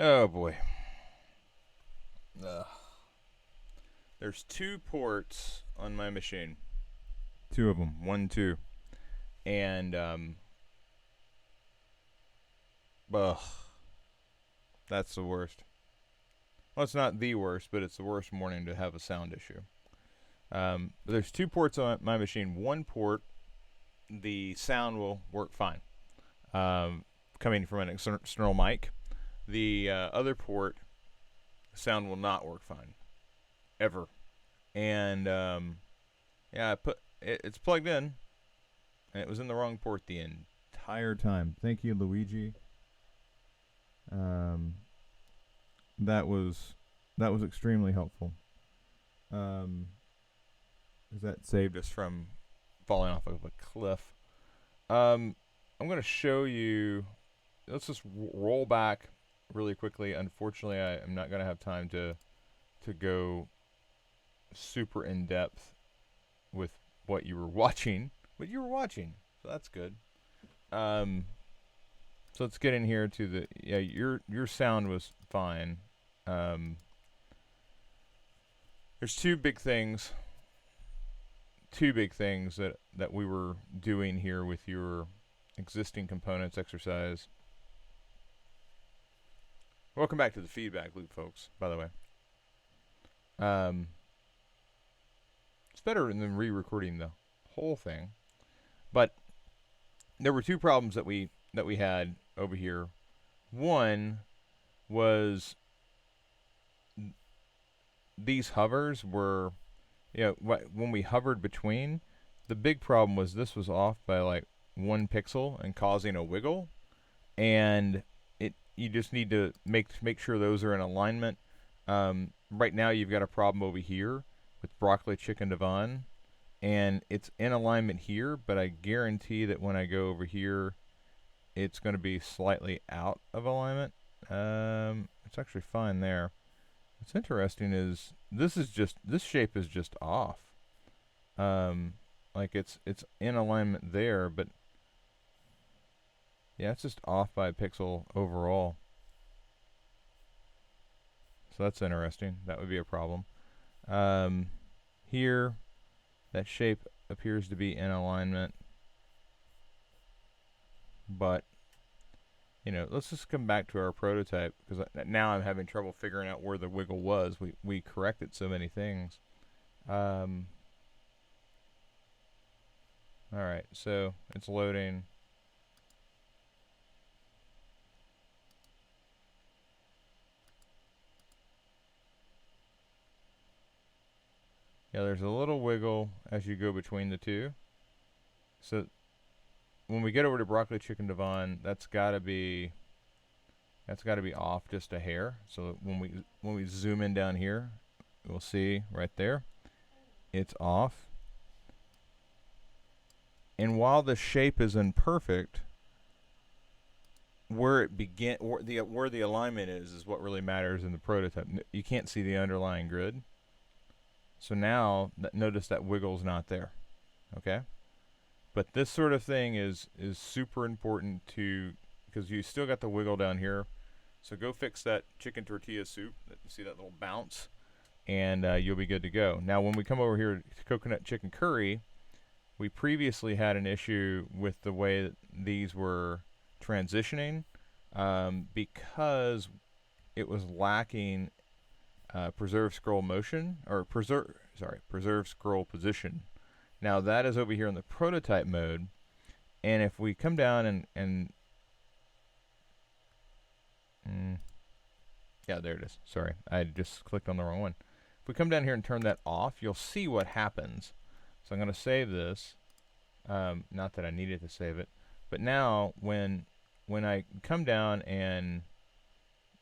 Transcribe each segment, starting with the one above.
Oh boy. Ugh. There's 2 ports on my machine. 2 of them. 1, 2. And, ugh. That's the worst. Well, it's not the worst, but it's the worst morning to have a sound issue. But there's 2 ports on my machine. 1 port, the sound will work fine, coming from an external mic. The other port, sound will not work fine, ever. And yeah, it's plugged in, and it was in the wrong port the entire time. Thank you, Luigi. That was extremely helpful. That saved us from falling off of a cliff. I'm going to show you. Let's just roll back really quickly. Unfortunately, I'm not going to have time to go super in depth with what you were watching, so that's good. So let's get in here to the your sound was fine. There's two big things that we were doing here with your existing components exercise. Welcome back to the feedback loop, folks, by the way. It's better than re-recording the whole thing. But there were 2 problems that we had over here. One was these hovers were, when we hovered between, the big problem was this was off by like 1 pixel and causing a wiggle, and you just need to make sure those are in alignment. Right now you've got a problem over here with broccoli chicken divine, and it's in alignment here, but I guarantee that when I go over here, it's going to be slightly out of alignment. It's actually fine there. What's interesting is this shape is just off. Like it's in alignment there, but yeah, it's just off by a pixel overall. So that's interesting. That would be a problem. Here, that shape appears to be in alignment, but let's just come back to our prototype, because now I'm having trouble figuring out where the wiggle was. We corrected so many things. All right, so it's loading. Yeah, there's a little wiggle as you go between the two. So when we get over to broccoli chicken divine, that's got to be off just a hair. So when we zoom in down here, we'll see right there, it's off. And while the shape is imperfect, where the alignment is what really matters in the prototype. You can't see the underlying grid. So now notice that wiggle's not there. Okay? But this sort of thing is super important because you still got the wiggle down here. So go fix that chicken tortilla soup. You see that little bounce, and you'll be good to go. Now when we come over here to coconut chicken curry, we previously had an issue with the way that these were transitioning, because it was lacking preserve scroll motion, or preserve scroll position. Now that is over here in the prototype mode, and if we come down and yeah, there it is. Sorry, I just clicked on the wrong one. If we come down here and turn that off, you'll see what happens. So I'm going to save this. Not that I needed to save it, but now when I come down and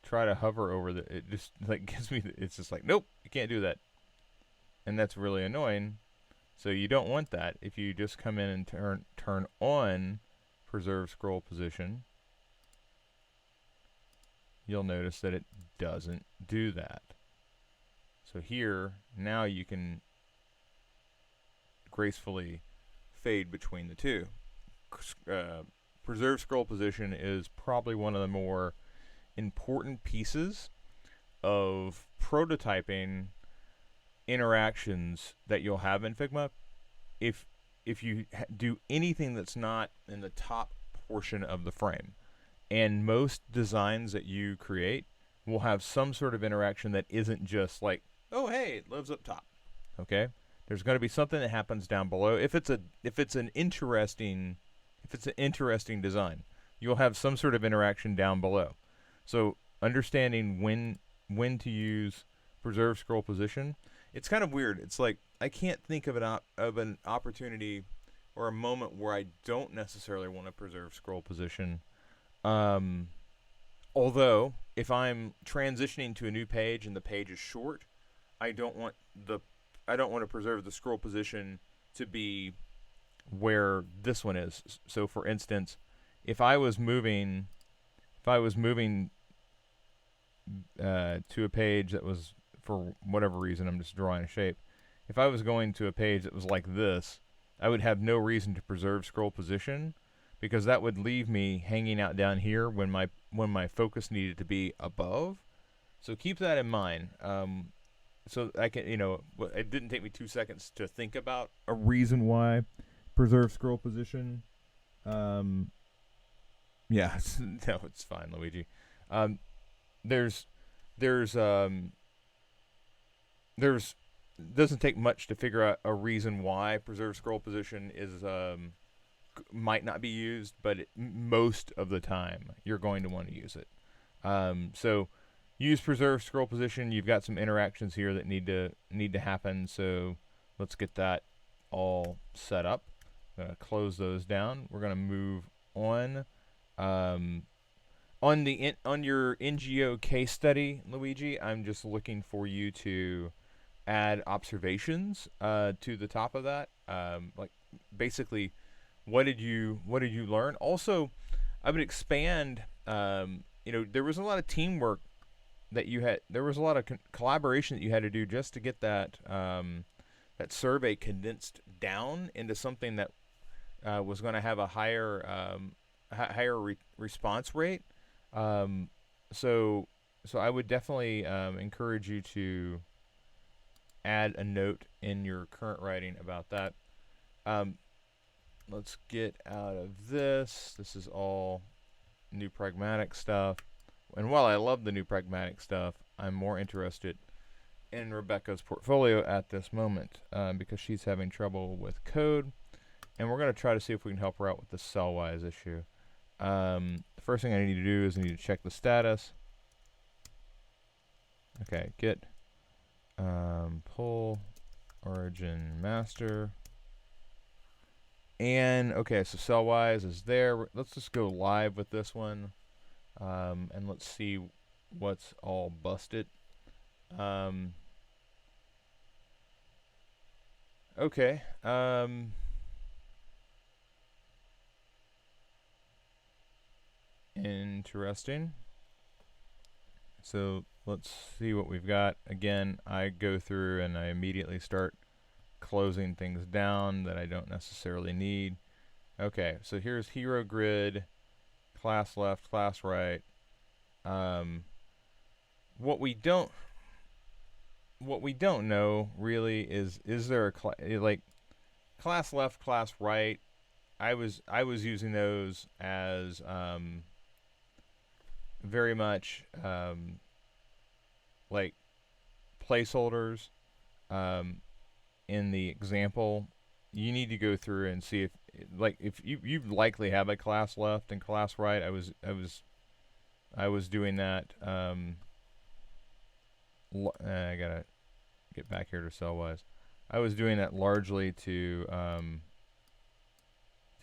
try to hover over it just like gives me it's just like, nope, you can't do that, and that's really annoying. So you don't want that. If you just come in and turn on preserve scroll position, you'll notice that it doesn't do that. So here, now you can gracefully fade between the two. Preserve scroll position is probably one of the more important pieces of prototyping interactions that you'll have in Figma if you do anything that's not in the top portion of the frame. And most designs that you create will have some sort of interaction that isn't just like, oh hey, it lives up top. Okay? There's going to be something that happens down below. If it's an interesting design, you'll have some sort of interaction down below. So understanding when to use preserve scroll position, it's kind of weird. It's like I can't think of an opportunity or a moment where I don't necessarily want to preserve scroll position. Although if I'm transitioning to a new page and the page is short, I don't want to preserve the scroll position to be where this one is. So for instance, if I was moving to a page that was, for whatever reason, I'm just drawing a shape. If I was going to a page that was like this, I would have no reason to preserve scroll position, because that would leave me hanging out down here when my focus needed to be above. So keep that in mind. So I can, it didn't take me 2 seconds to think about a reason why preserve scroll position. Yeah, no, it's fine, Luigi. There's doesn't take much to figure out a reason why preserve scroll position is might not be used, but most of the time you're going to want to use it. So use preserve scroll position. You've got some interactions here that need to happen. So let's get that all set up. I'm gonna close those down. We're gonna move on. On your NGO case study, Luigi, I'm just looking for you to add observations to the top of that. Like basically, what did you learn? Also, I would expand. There was a lot of teamwork that you had. There was a lot of collaboration that you had to do just to get that that survey condensed down into something that was going to have a higher response rate. So I would definitely encourage you to add a note in your current writing about that. Let's get out of this. This is all new Pragmatic stuff. And while I love the new Pragmatic stuff, I'm more interested in Rebecca's portfolio at this moment because she's having trouble with code. And we're going to try to see if we can help her out with the cell-wise issue. The first thing I need to do is I need to check the status. Okay, git pull origin master. And okay, so cell-wise is there. Let's just go live with this one, and let's see what's all busted. Okay. Interesting. So let's see what we've got. Again, I go through and I immediately start closing things down that I don't necessarily need. Okay, so here's hero grid, class left, class right. What we don't know really is there a like class left, class right. I was using those as very much like placeholders. In the example, you need to go through and see if you likely have a class left and class right. I was doing that. I gotta get back here to cell-wise. I was doing that largely to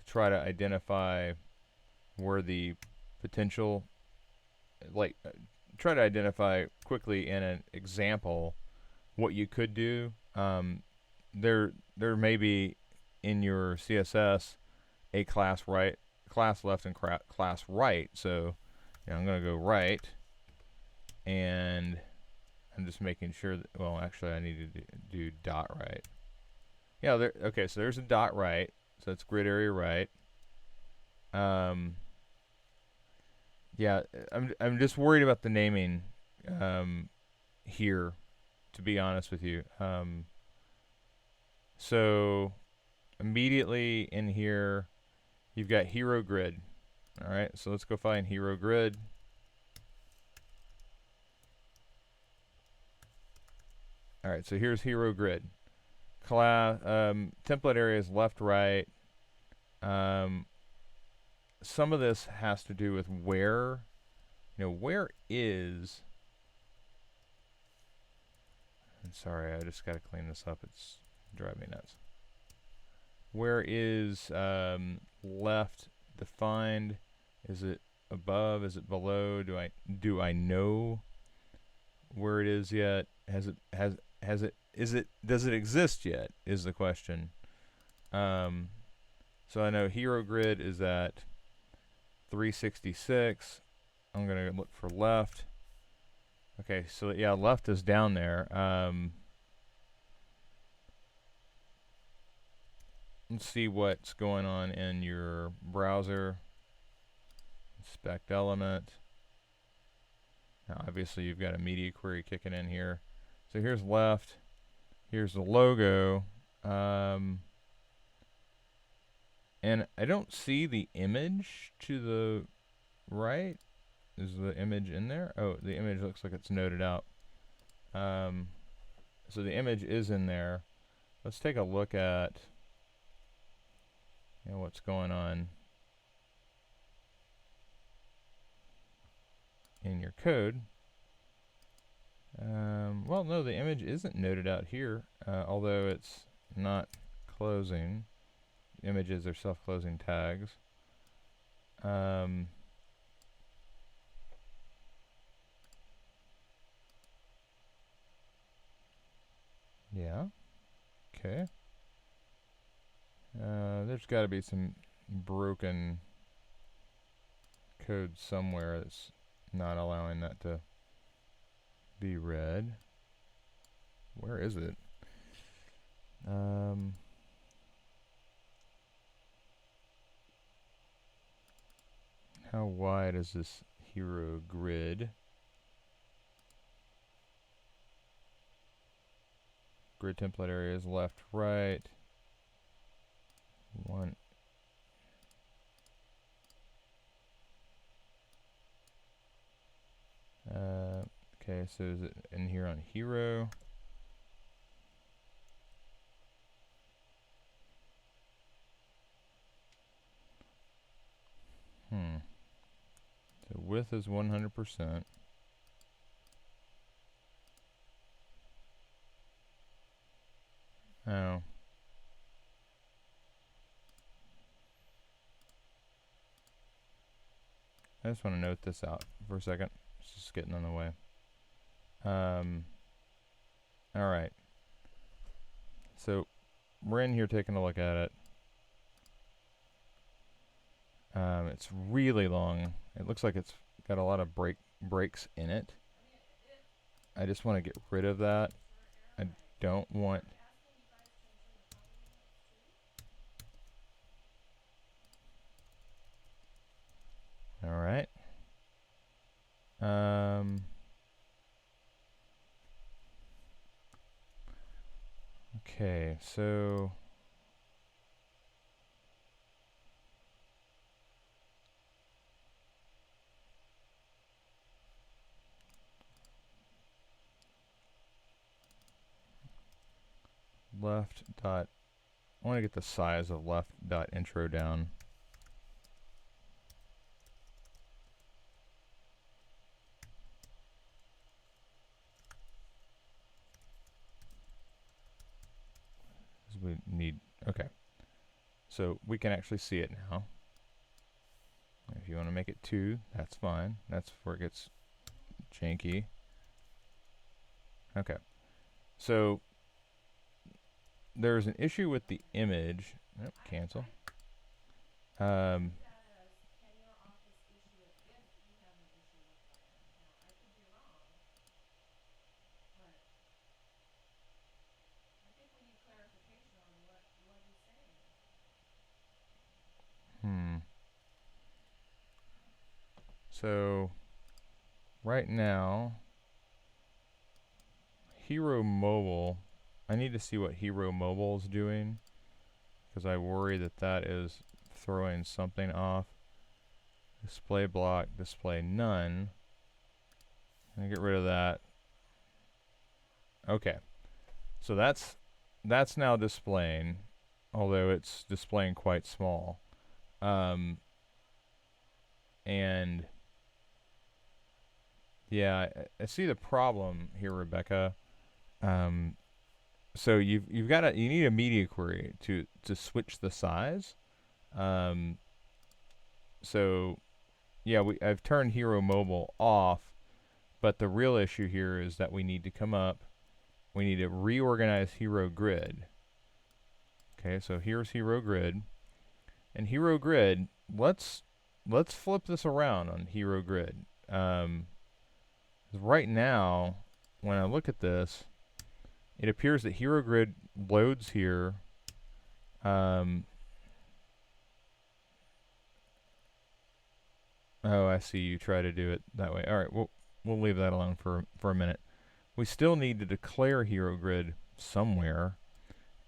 try to identify where the potential, try to identify quickly in an example what you could do. There may be in your CSS a class left, and class right. So I'm going to go right, and I'm just making sure that, well, actually I need to do dot right. Yeah, okay, so there's a dot right. So that's grid area right. Yeah, I'm just worried about the naming here, to be honest with you. So immediately in here, you've got Hero Grid. All right, so let's go find Hero Grid. All right, so here's Hero Grid. Class template areas left, right. Um, some of this has to do with where, where is. I'm sorry, I just got to clean this up. It's driving me nuts. Where is left defined? Is it above? Is it below? Do I know where it is yet? Does it exist yet? Is the question. So I know Hero Grid is at 366. I'm gonna look for left. Okay, so yeah, left is down there. Let's see what's going on in your browser. Inspect element. Now, obviously, you've got a media query kicking in here. So here's left. Here's the logo. And I don't see the image to the right. Is the image in there? Oh, the image looks like it's noted out. So the image is in there. Let's take a look at what's going on in your code. Well, no, the image isn't noted out here, although it's not closing. Images are self-closing tags. Yeah. Okay. There's got to be some broken code somewhere that's not allowing that to be read. Where is it? How wide is this hero grid? Grid template areas left, right. One. Okay, so is it in here on hero? So width is 100%. Oh. I just want to note this out for a second. It's just getting in the way. Alright. So we're in here taking a look at it. It's really long. It looks like it's got a lot of breaks in it. I just want to get rid of that. I don't want. All right. Okay, so left dot. I want to get the size of left dot intro down. We need, okay. So we can actually see it now. If you want to make it 2, that's fine. That's where it gets janky. Okay. So there's an issue with the image. Nope, cancel. So right now, Hero Mobile, I need to see what Hero Mobile is doing, because I worry that that is throwing something off. Display block, display none. I'm gonna get rid of that. Okay, so that's now displaying, although it's displaying quite small. And yeah, I see the problem here, Rebecca. So you need a media query to switch the size. So yeah, I've turned Hero Mobile off, but the real issue here is that we need to come up. We need to reorganize Hero Grid. Okay, so here's Hero Grid, and Hero Grid. Let's flip this around on Hero Grid. Right now, when I look at this, it appears that Hero Grid loads here. Oh, I see. You try to do it that way. All right, we'll leave that alone for a minute. We still need to declare Hero Grid somewhere,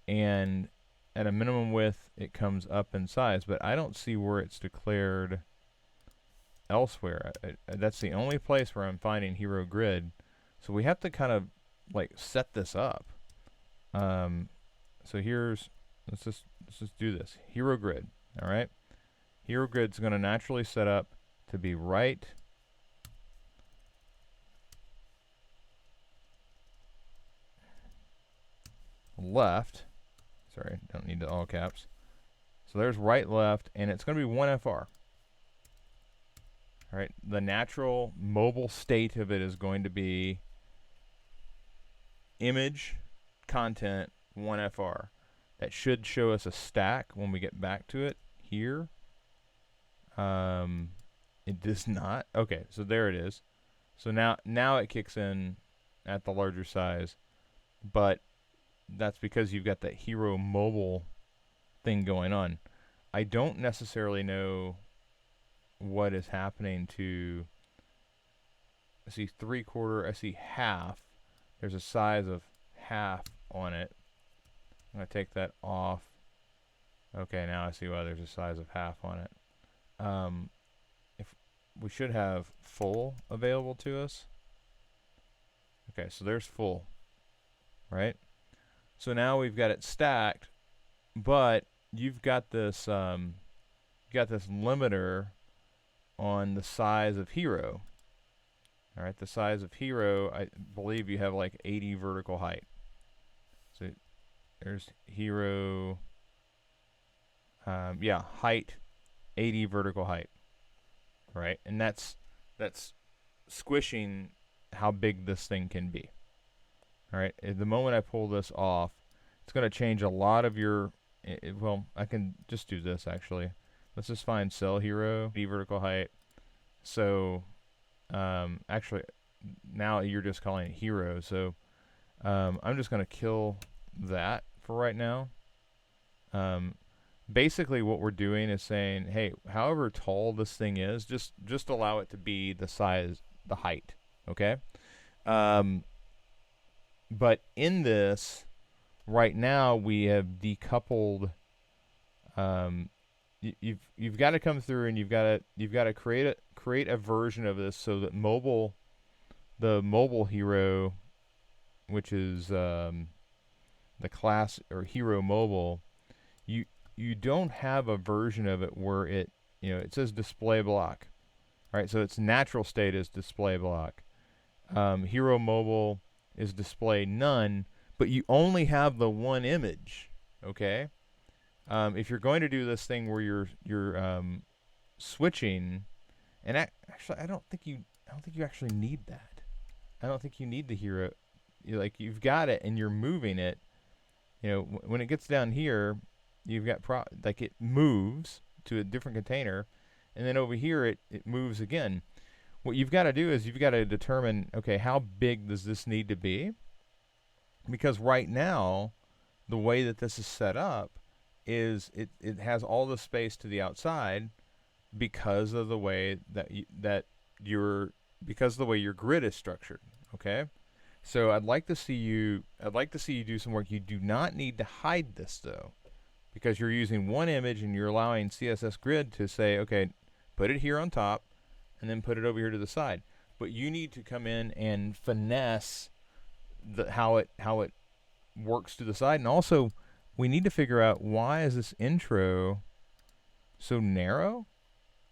and at a minimum width, it comes up in size, but I don't see where it's declared elsewhere. That's the only place where I'm finding Hero Grid, so we have to kind of like set this up. So here's let's just do this. Hero Grid. All right. Hero Grid's going to naturally set up to be right, left. Sorry, don't need the all caps. So there's right, left, and it's going to be 1 FR. All right. The natural mobile state of it is going to be image content 1 FR. That should show us a stack when we get back to it here. It does not. Okay, so there it is. So now it kicks in at the larger size, but that's because you've got that Hero Mobile thing going on. I don't necessarily know what is happening to. I see 3/4. I see half. There's a size of half on it. I'm gonna take that off. Okay, now I see why there's a size of half on it. If we should have full available to us. Okay, so there's full, right? So now we've got it stacked, but you've got this limiter on the size of Hero. All right, the size of Hero, I believe you have like 80 vertical height. So there's Hero, yeah, height, 80 vertical height, right? And that's squishing how big this thing can be. All right, at the moment I pull this off, it's going to change a lot of your, well, I can just do this actually. Let's just find cell Hero, 80 vertical height. So, actually, now you're just calling it Hero, so I'm just going to kill that for right now. Basically what we're doing is saying, hey, however tall this thing is, just allow it to be the size, the height, okay? But in this, right now we have decoupled. You've got to come through and you've got to create a version of this so that the mobile Hero, which is the class or Hero Mobile, you don't have a version of it where it says display block, right? So its natural state is display block. Hero Mobile is display none, but you only have the one image, okay? If you're going to do this thing where you're switching, and actually I don't think you actually need that. I don't think you need the Hero. You've got it and you're moving it. When it gets down here, you've got it moves to a different container, and then over here it moves again. What you've got to do is you've got to determine, okay, how big does this need to be? Because right now, the way that this is set up is it has all the space to the outside because of the way that because of the way your grid is structured. Okay, so I'd like to see you do some work. You do not need to hide this though, because you're using one image and you're allowing CSS Grid to say, okay, put it here on top, and then put it over here to the side. But you need to come in and finesse how it works to the side, and also we need to figure out why is this intro so narrow.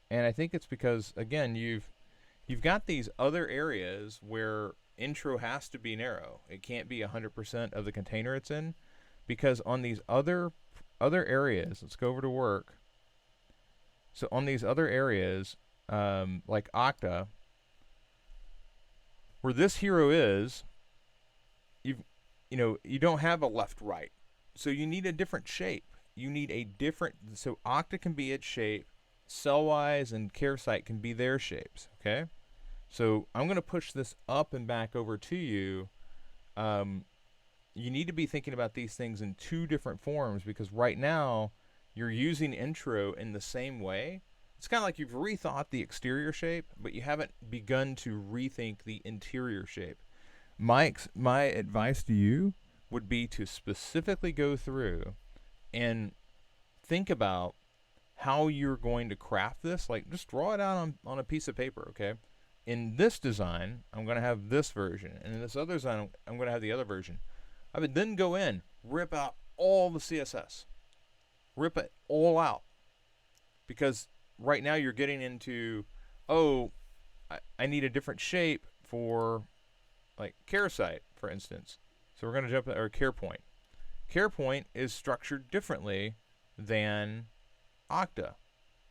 And I think it's because, again, you've got these other areas where intro has to be narrow. It can't be 100% of the container it's in, because on these other areas, let's go over to work. So on these other areas, like Octa, where this hero is, you don't have a left right, so you need a different shape. You need a different, so Octa can be its shape, Cellwise and CareSite can be their shapes. Okay, so I'm going to push this up and back over to you. You need to be thinking about these things in two different forms, because right now you're using intro in the same way. It's kind of like you've rethought the exterior shape, but you haven't begun to rethink the interior shape. My advice to you would be to specifically go through and think about how you're going to craft this. Like, just draw it out on a piece of paper, okay? In this design, I'm going to have this version, and in this other design, I'm going to have the other version. I would then go in, rip out all the CSS. Rip it all out. Because right now you're getting into, oh, I need a different shape for, like, CareSite, for instance. So we're going to jump or CarePoint. CarePoint is structured differently than Octa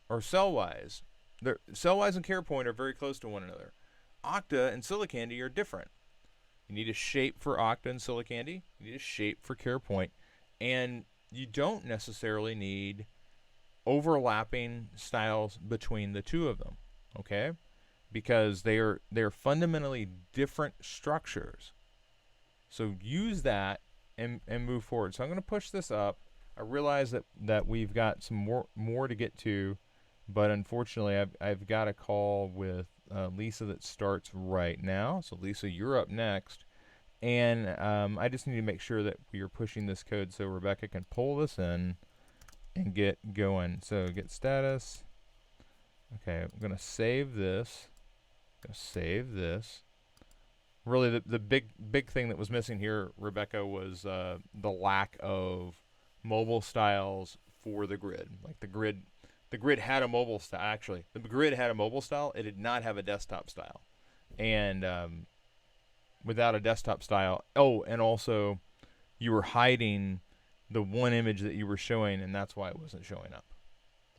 or Cellwise. Cellwise and CarePoint are very close to one another. Octa and Silicandy are different. You need a shape for Octa and Silicandy. You need a shape for CarePoint. And you don't necessarily need overlapping styles between the two of them, okay? Because they're fundamentally different structures. So use that and move forward. So I'm going to push this up. I realize that we've got some more to get to, but unfortunately I've got a call with Lisa that starts right now. So Lisa, you're up next. And I just need to make sure that we are pushing this code so Rebecca can pull this in and get going. So get status. Okay, I'm going to save this. Really, the big thing that was missing here, Rebecca, was the lack of mobile styles for the grid. Like the grid had a mobile style. Actually, the grid had a mobile style. It did not have a desktop style. And without a desktop style, and also you were hiding the one image that you were showing, and that's why it wasn't showing up.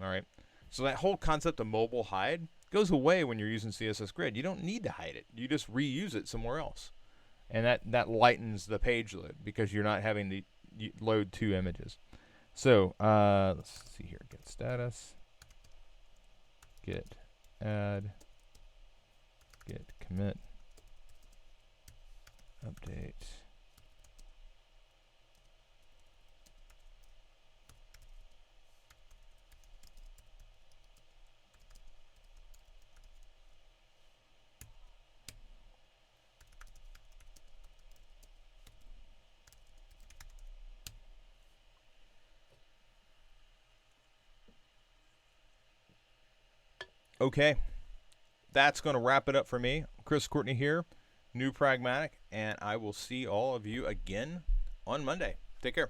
All right. So that whole concept of mobile hide goes away when you're using CSS Grid. You don't need to hide it. You just reuse it somewhere else. And that lightens the page load because you're not having to load two images. So let's see here. Get status. Get add. Get commit. Update. Okay, that's going to wrap it up for me. Chris Courtney here, new Pragmatic, and I will see all of you again on Monday. Take care.